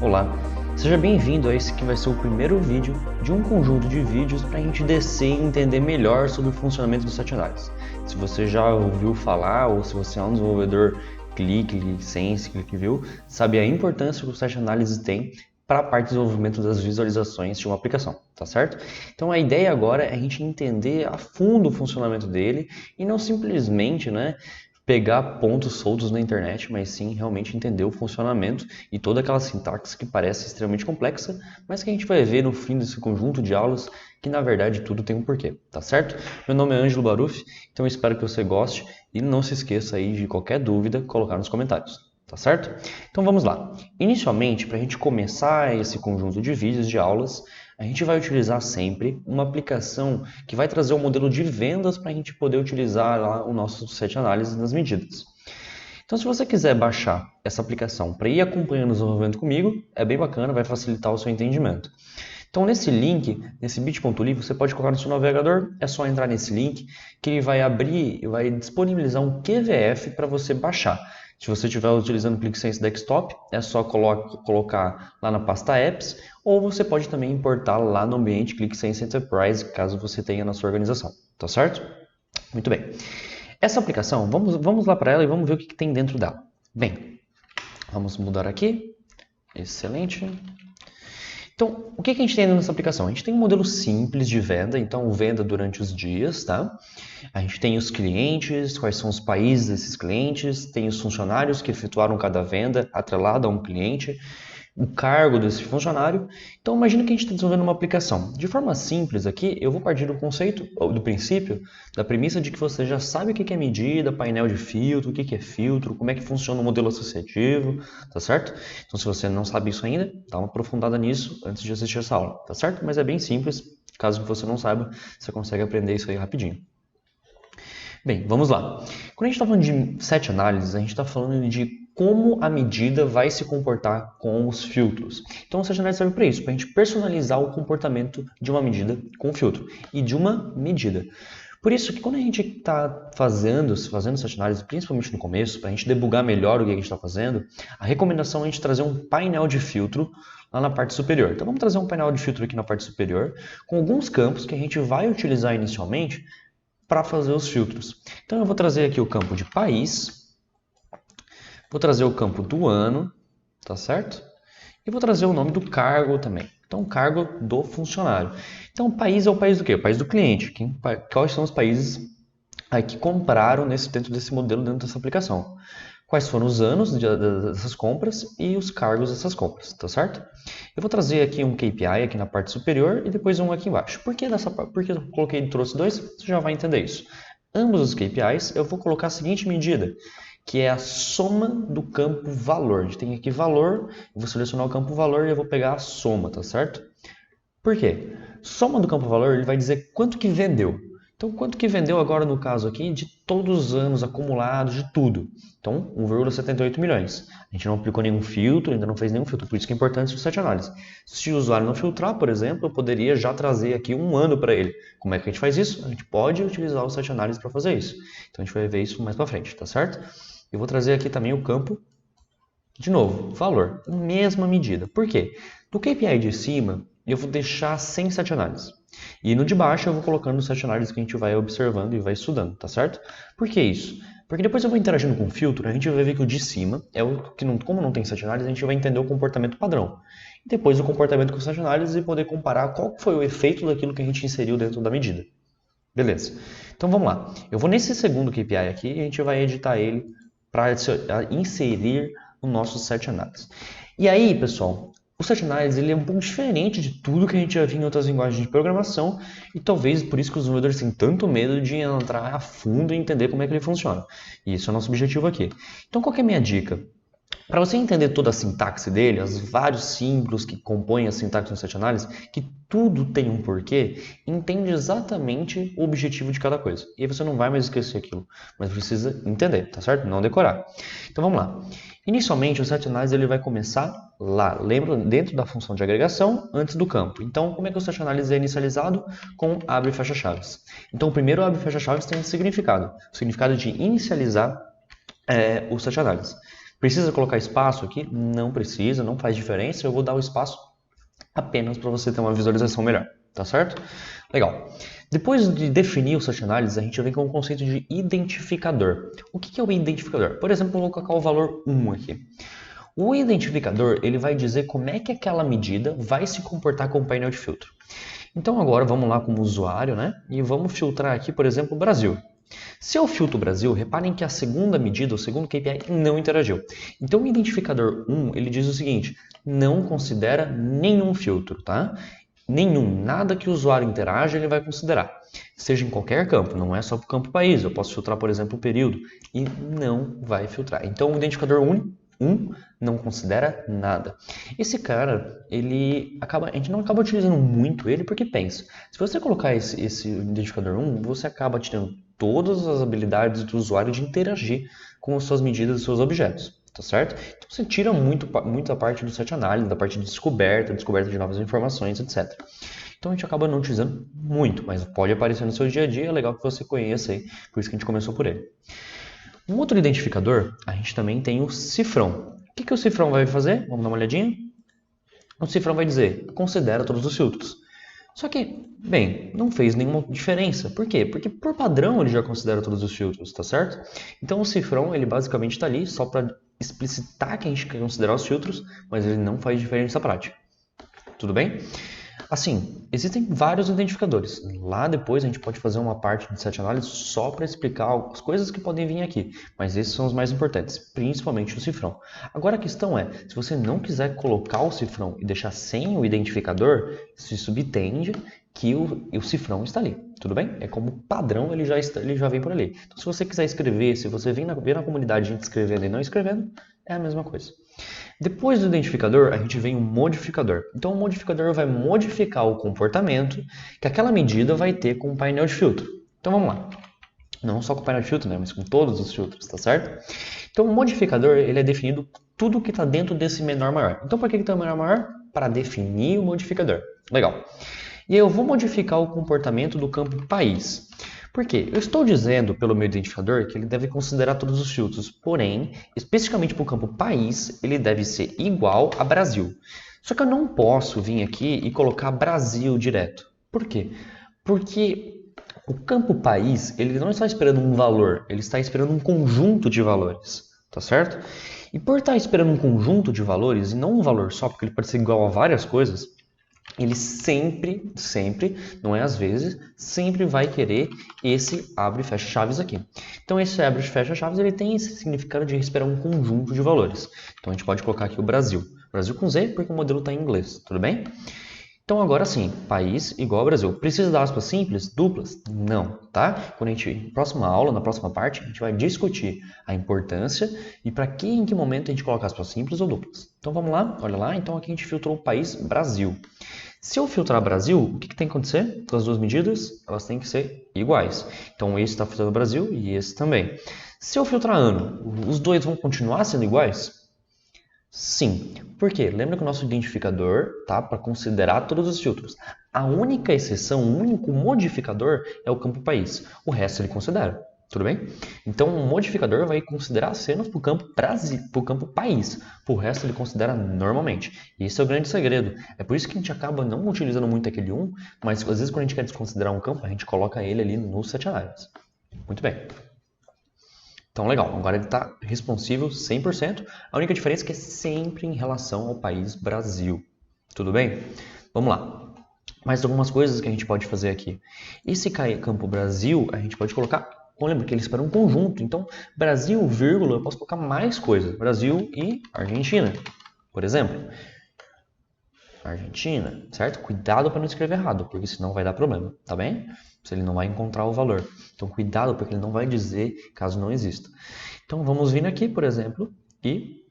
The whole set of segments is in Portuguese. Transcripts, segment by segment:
Olá, seja bem-vindo a esse que vai ser o primeiro vídeo de um conjunto de vídeos para a gente descer e entender melhor sobre o funcionamento do Sete Análises. Se você já ouviu falar ou se você é um desenvolvedor Click, Sense, ClickView, sabe a importância que o Sete Análises tem para a parte de desenvolvimento das visualizações de uma aplicação, tá certo? Então a ideia agora é a gente entender a fundo o funcionamento dele e não simplesmente, pegar pontos soltos na internet, mas sim realmente entender o funcionamento e toda aquela sintaxe que parece extremamente complexa, mas que a gente vai ver no fim desse conjunto de aulas que na verdade tudo tem um porquê, tá certo? Meu nome é Ângelo Baruffi, então eu espero que você goste e não se esqueça aí de qualquer dúvida colocar nos comentários. Tá certo? Então vamos lá. Inicialmente, para a gente começar esse conjunto de vídeos de aulas, a gente vai utilizar sempre uma aplicação que vai trazer o modelo de vendas para a gente poder utilizar lá o nosso Sete Análises nas medidas. Então, se você quiser baixar essa aplicação para ir acompanhando o desenvolvimento comigo, é bem bacana, vai facilitar o seu entendimento. Então, nesse link, nesse bit.ly, você pode colocar no seu navegador, é só entrar nesse link que ele vai abrir e vai disponibilizar um QVF para você baixar. Se você estiver utilizando o ClickSense Desktop, é só colocar lá na pasta Apps, ou você pode também importar lá no ambiente ClickSense Enterprise, caso você tenha na sua organização, tá certo? Muito bem. Essa aplicação, vamos lá para ela e vamos ver o que tem dentro dela. Bem, vamos mudar aqui. Excelente. Então, o que a gente tem nessa aplicação? A gente tem um modelo simples de venda, então venda durante os dias, tá? A gente tem os clientes, quais são os países desses clientes, tem os funcionários que efetuaram cada venda atrelado a um cliente, o cargo desse funcionário. Então, imagina que a gente está desenvolvendo uma aplicação. De forma simples aqui, eu vou partir do conceito, ou do princípio, da premissa de que você já sabe o que é medida, painel de filtro, o que é filtro, como é que funciona o modelo associativo, tá certo? Então, se você não sabe isso ainda, dá uma aprofundada nisso antes de assistir essa aula, tá certo? Mas é bem simples, caso você não saiba, você consegue aprender isso aí rapidinho. Bem, vamos lá. Quando a gente está falando de sete análises, a gente está falando de como a medida vai se comportar com os filtros. Então, o sete análises serve para isso, para a gente personalizar o comportamento de uma medida com o filtro e de uma medida. Por isso que quando a gente está fazendo sete análises, principalmente no começo, para a gente debugar melhor o que a gente está fazendo, a recomendação é a gente trazer um painel de filtro lá na parte superior. Então, vamos trazer um painel de filtro aqui na parte superior, com alguns campos que a gente vai utilizar inicialmente para fazer os filtros. Então eu vou trazer aqui o campo de país, vou trazer o campo do ano, tá certo? E vou trazer o nome do cargo também. Então, cargo do funcionário. Então, o país é o país do quê? O país do cliente. Quais são os países que compraram dentro desse modelo, dentro dessa aplicação? Quais foram os anos dessas compras e os cargos dessas compras, tá certo? Eu vou trazer aqui um KPI aqui na parte superior e depois um aqui embaixo. Por que eu coloquei e trouxe dois? Você já vai entender isso. Ambos os KPIs eu vou colocar a seguinte medida, que é a soma do campo valor. A gente tem aqui valor, eu vou selecionar o campo valor e eu vou pegar a soma, tá certo? Por quê? Soma do campo valor ele vai dizer quanto que vendeu. Então, quanto que vendeu agora no caso aqui de todos os anos acumulados de tudo? Então, 1,78 milhões. A gente não aplicou nenhum filtro, ainda não fez nenhum filtro, por isso que é importante o sete análises. Se o usuário não filtrar, por exemplo, eu poderia já trazer aqui um ano para ele. Como é que a gente faz isso? A gente pode utilizar o sete análises para fazer isso. Então, a gente vai ver isso mais para frente, tá certo? Eu vou trazer aqui também o campo, de novo, valor, mesma medida. Por quê? No KPI de cima, eu vou deixar sem sete análises. E no de baixo eu vou colocando os sete análises que a gente vai observando e vai estudando, tá certo? Por que isso? Porque depois eu vou interagindo com o filtro, a gente vai ver que o de cima é o que, como não tem sete análises, a gente vai entender o comportamento padrão. E depois o comportamento com sete análises e poder comparar qual foi o efeito daquilo que a gente inseriu dentro da medida. Beleza. Então vamos lá. Eu vou nesse segundo KPI aqui e a gente vai editar ele para inserir o nosso sete análises. E aí, pessoal, o sete análises ele é um pouco diferente de tudo que a gente já viu em outras linguagens de programação e talvez por isso que os desenvolvedores têm tanto medo de entrar a fundo e entender como é que ele funciona. E isso é o nosso objetivo aqui. Então, qual que é a minha dica? Para você entender toda a sintaxe dele, os vários símbolos que compõem a sintaxe do sete análises, que tudo tem um porquê, entende exatamente o objetivo de cada coisa. E aí você não vai mais esquecer aquilo, mas precisa entender, tá certo? Não decorar. Então vamos lá. Inicialmente o sete análises ele vai começar lá, lembra? Dentro da função de agregação, antes do campo. Então como é que o sete análises é inicializado? Com abre e fecha chaves. Então o primeiro abre e fecha chaves tem um significado. O significado de inicializar o sete análises. Precisa colocar espaço aqui? Não precisa, não faz diferença. Eu vou dar o espaço apenas para você ter uma visualização melhor, tá certo? Legal. Depois de definir o Search Analysis, a gente vem com o conceito de identificador. O que é o identificador? Por exemplo, eu vou colocar o valor 1 aqui. O identificador ele vai dizer como é que aquela medida vai se comportar com o painel de filtro. Então agora vamos lá como usuário, né? E vamos filtrar aqui, por exemplo, o Brasil. Se eu filtro o Brasil, reparem que a segunda medida, o segundo KPI, não interagiu. Então o identificador 1, ele diz o seguinte, não considera nenhum filtro, tá? Nenhum, nada que o usuário interaja, ele vai considerar. Seja em qualquer campo, não é só para o campo país. Eu posso filtrar, por exemplo, o período e não vai filtrar. Então o identificador 1 não considera nada. Esse cara, a gente não acaba utilizando muito ele porque pensa, se você colocar esse identificador 1, você acaba tirando todas as habilidades do usuário de interagir com as suas medidas e seus objetos, tá certo? Então você tira muito a parte do Search Analysis, da parte de descoberta de novas informações, etc. Então a gente acaba não utilizando muito, mas pode aparecer no seu dia a dia, é legal que você conheça aí, por isso que a gente começou por ele. Um outro identificador, a gente também tem o cifrão. O que o cifrão vai fazer? Vamos dar uma olhadinha? O cifrão vai dizer, considera todos os filtros. Só que, bem, não fez nenhuma diferença. Por quê? Porque por padrão ele já considera todos os filtros, tá certo? Então o cifrão, ele basicamente está ali só para explicitar que a gente quer considerar os filtros, mas ele não faz diferença prática. Tudo bem? Assim, existem vários identificadores. Lá depois a gente pode fazer uma parte de Search Analysis só para explicar as coisas que podem vir aqui, mas esses são os mais importantes, principalmente o cifrão. Agora a questão é, se você não quiser colocar o cifrão e deixar sem o identificador, se subentende que o cifrão está ali, tudo bem? É como padrão, ele já vem por ali. Então se você quiser escrever, se você vê na comunidade gente escrevendo e não escrevendo, é a mesma coisa. Depois do identificador, a gente vem o modificador. Então, o modificador vai modificar o comportamento que aquela medida vai ter com o painel de filtro. Então, vamos lá. Não só com o painel de filtro, né, mas com todos os filtros, tá certo? Então, o modificador ele é definido tudo que está dentro desse menor-maior. Então, por que tem o menor-maior? Para definir o modificador. Legal. E aí eu vou modificar o comportamento do campo país. Por quê? Eu estou dizendo pelo meu identificador que ele deve considerar todos os filtros, porém, especificamente para o campo país, ele deve ser igual a Brasil. Só que eu não posso vir aqui e colocar Brasil direto. Por quê? Porque o campo país, ele não está esperando um valor, ele está esperando um conjunto de valores, tá certo? E por estar esperando um conjunto de valores e não um valor só, porque ele pode ser igual a várias coisas, ele sempre, não é às vezes, sempre vai querer esse abre e fecha chaves aqui. Então esse abre e fecha chaves ele tem esse significado de esperar um conjunto de valores. Então a gente pode colocar aqui o Brasil. Brasil com Z porque o modelo está em inglês, tudo bem? Então agora sim, país igual ao Brasil. Precisa dar aspas simples, duplas? Não, tá? Quando a gente, próxima aula, na próxima parte, a gente vai discutir a importância e para que em que momento a gente coloca aspas simples ou duplas. Então vamos lá, olha lá, então aqui a gente filtrou o país Brasil. Se eu filtrar Brasil, o que tem que acontecer com as duas medidas? Elas têm que ser iguais. Então esse está filtrando Brasil e esse também. Se eu filtrar ano, os dois vão continuar sendo iguais? Sim. Por quê? Lembra que o nosso identificador tá para considerar todos os filtros. A única exceção, o único modificador é o campo país. O resto ele considera. Tudo bem? Então o modificador vai considerar apenas para o campo país. Para o resto ele considera normalmente. E esse é o grande segredo. É por isso que a gente acaba não utilizando muito aquele 1, mas às vezes quando a gente quer desconsiderar um campo, a gente coloca ele ali no Search Analysis. Muito bem. Então, legal. Agora ele está responsivo 100%. A única diferença é que é sempre em relação ao país Brasil. Tudo bem? Vamos lá. Mais algumas coisas que a gente pode fazer aqui. Esse campo Brasil, a gente pode colocar... Lembra que ele espera um conjunto. Então, Brasil, vírgula, eu posso colocar mais coisas. Brasil e Argentina, por exemplo. Argentina, certo? Cuidado para não escrever errado, porque senão vai dar problema, tá bem? Se ele não vai encontrar o valor. Então, cuidado, porque ele não vai dizer caso não exista. Então, vamos vir aqui, por exemplo, e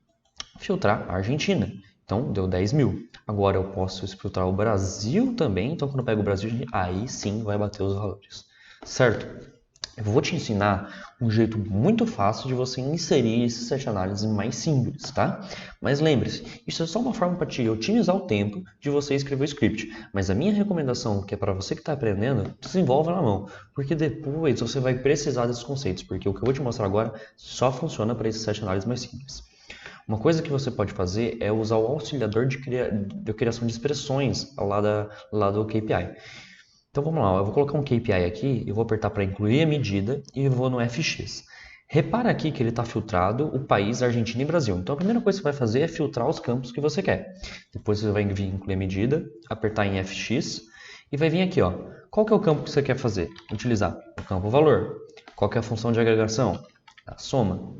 filtrar a Argentina. Então, deu 10 mil. Agora, eu posso filtrar o Brasil também. Então, quando eu pego o Brasil, aí sim vai bater os valores. Certo? Eu vou te ensinar um jeito muito fácil de você inserir esse Search Analysis mais simples, tá? Mas lembre-se, isso é só uma forma para te otimizar o tempo de você escrever o script. Mas a minha recomendação, que é para você que está aprendendo, desenvolva na mão. Porque depois você vai precisar desses conceitos. Porque o que eu vou te mostrar agora só funciona para esse Search Analysis mais simples. Uma coisa que você pode fazer é usar o auxiliador de criação de expressões lá do KPI. Então vamos lá, eu vou colocar um KPI aqui, eu vou apertar para incluir a medida e eu vou no FX. Repara aqui que ele está filtrado o país, Argentina e Brasil. Então a primeira coisa que você vai fazer é filtrar os campos que você quer. Depois você vai vir incluir a medida, apertar em FX e vai vir aqui, ó. Qual que é o campo que você quer fazer? Utilizar o campo valor. Qual que é a função de agregação? A soma.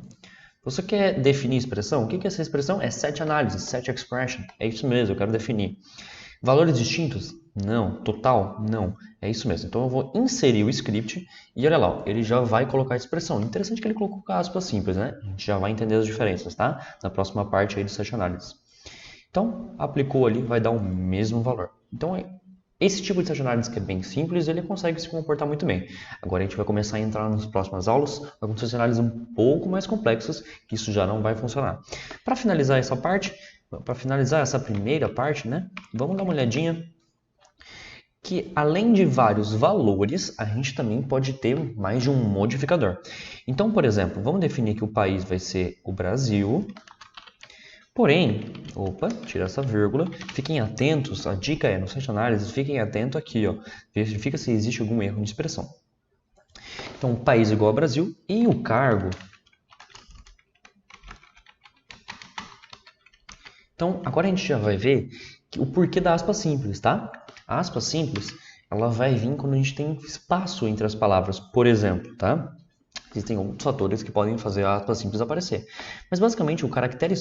Você quer definir expressão? O que é essa expressão? É set analysis, set expression. É isso mesmo, eu quero definir. Valores distintos? Não. Total? Não. É isso mesmo. Então eu vou inserir o script e olha lá, ó, ele já vai colocar a expressão. Interessante que ele colocou aspas simples, né? A gente já vai entender as diferenças, tá? Na próxima parte aí do set analysis. Então, aplicou ali, vai dar o mesmo valor. Então, esse tipo de set analysis que é bem simples, ele consegue se comportar muito bem. Agora a gente vai começar a entrar nas próximas aulas com set analysis um pouco mais complexos, que isso já não vai funcionar. Para finalizar essa parte, para finalizar essa primeira parte, né? Vamos dar uma olhadinha que além de vários valores, a gente também pode ter mais de um modificador. Então, por exemplo, vamos definir que o país vai ser o Brasil. Porém, tira essa vírgula, fiquem atentos, a dica é, no set analysis, fiquem atentos aqui, ó, verifica se existe algum erro de expressão. Então, o país igual ao Brasil e o cargo. Então, agora a gente já vai ver o porquê da aspa simples, tá? A aspa simples, ela vai vir quando a gente tem espaço entre as palavras, por exemplo, tá? Existem outros fatores que podem fazer a aspa simples aparecer. Mas basicamente o caractere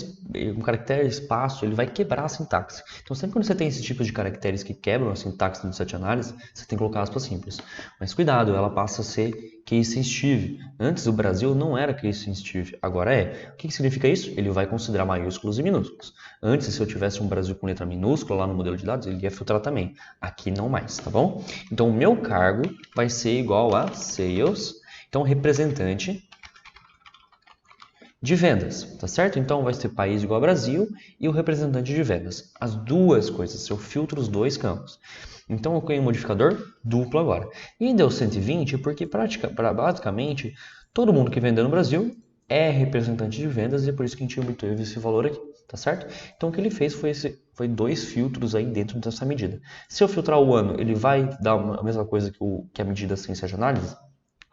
espaço ele vai quebrar a sintaxe. Então sempre quando você tem esse tipo de caracteres que quebram a sintaxe do set analysis, você tem que colocar aspas simples. Mas cuidado, ela passa a ser case sensitive. Antes o Brasil não era case sensitive, agora é. O que significa isso? Ele vai considerar maiúsculos e minúsculos. Antes, se eu tivesse um Brasil com letra minúscula lá no modelo de dados, ele ia filtrar também. Aqui não mais, tá bom? Então o meu cargo vai ser igual a sales. Então, representante de vendas, tá certo? Então, vai ser país igual a Brasil e o representante de vendas. As duas coisas, eu filtro os dois campos. Então, eu tenho um modificador duplo agora. E deu 120 porque, basicamente, todo mundo que vendeu no Brasil é representante de vendas e é por isso que a gente obteve esse valor aqui, tá certo? Então, o que ele fez foi dois filtros aí dentro dessa medida. Se eu filtrar o ano, ele vai dar a mesma coisa que a medida sem set análise?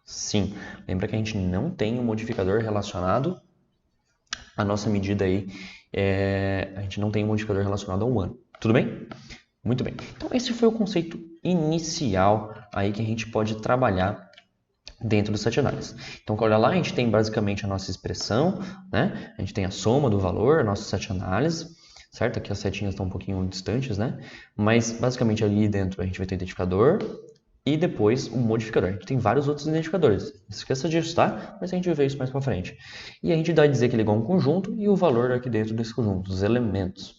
Sim, lembra que a gente não tem um modificador relacionado à nossa medida aí, a gente não tem um modificador relacionado ao ano, tudo bem? Muito bem, então esse foi o conceito inicial aí que a gente pode trabalhar dentro do set analysis. Então, olha lá, a gente tem basicamente a nossa expressão, né? A gente tem a soma do valor, a nossa set analysis, certo? Aqui as setinhas estão um pouquinho distantes, né? Mas basicamente ali dentro a gente vai ter identificador, e depois um modificador. A gente tem vários outros identificadores. Não esqueça disso, tá? Mas a gente vai ver isso mais pra frente. E a gente vai dizer que ele é igual a um conjunto e o valor aqui dentro desse conjunto, os elementos.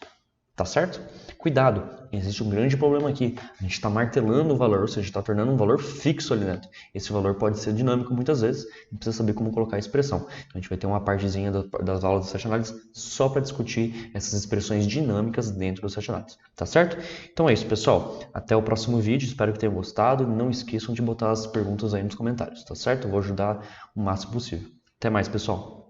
Tá certo? Cuidado, existe um grande problema aqui. A gente está martelando o valor, ou seja, está tornando um valor fixo ali dentro. Esse valor pode ser dinâmico muitas vezes e precisa saber como colocar a expressão. Então a gente vai ter uma partezinha das aulas do set analysis só para discutir essas expressões dinâmicas dentro do set analysis. Tá certo? Então é isso, pessoal. Até o próximo vídeo. Espero que tenham gostado. Não esqueçam de botar as perguntas aí nos comentários, tá certo? Eu vou ajudar o máximo possível. Até mais, pessoal.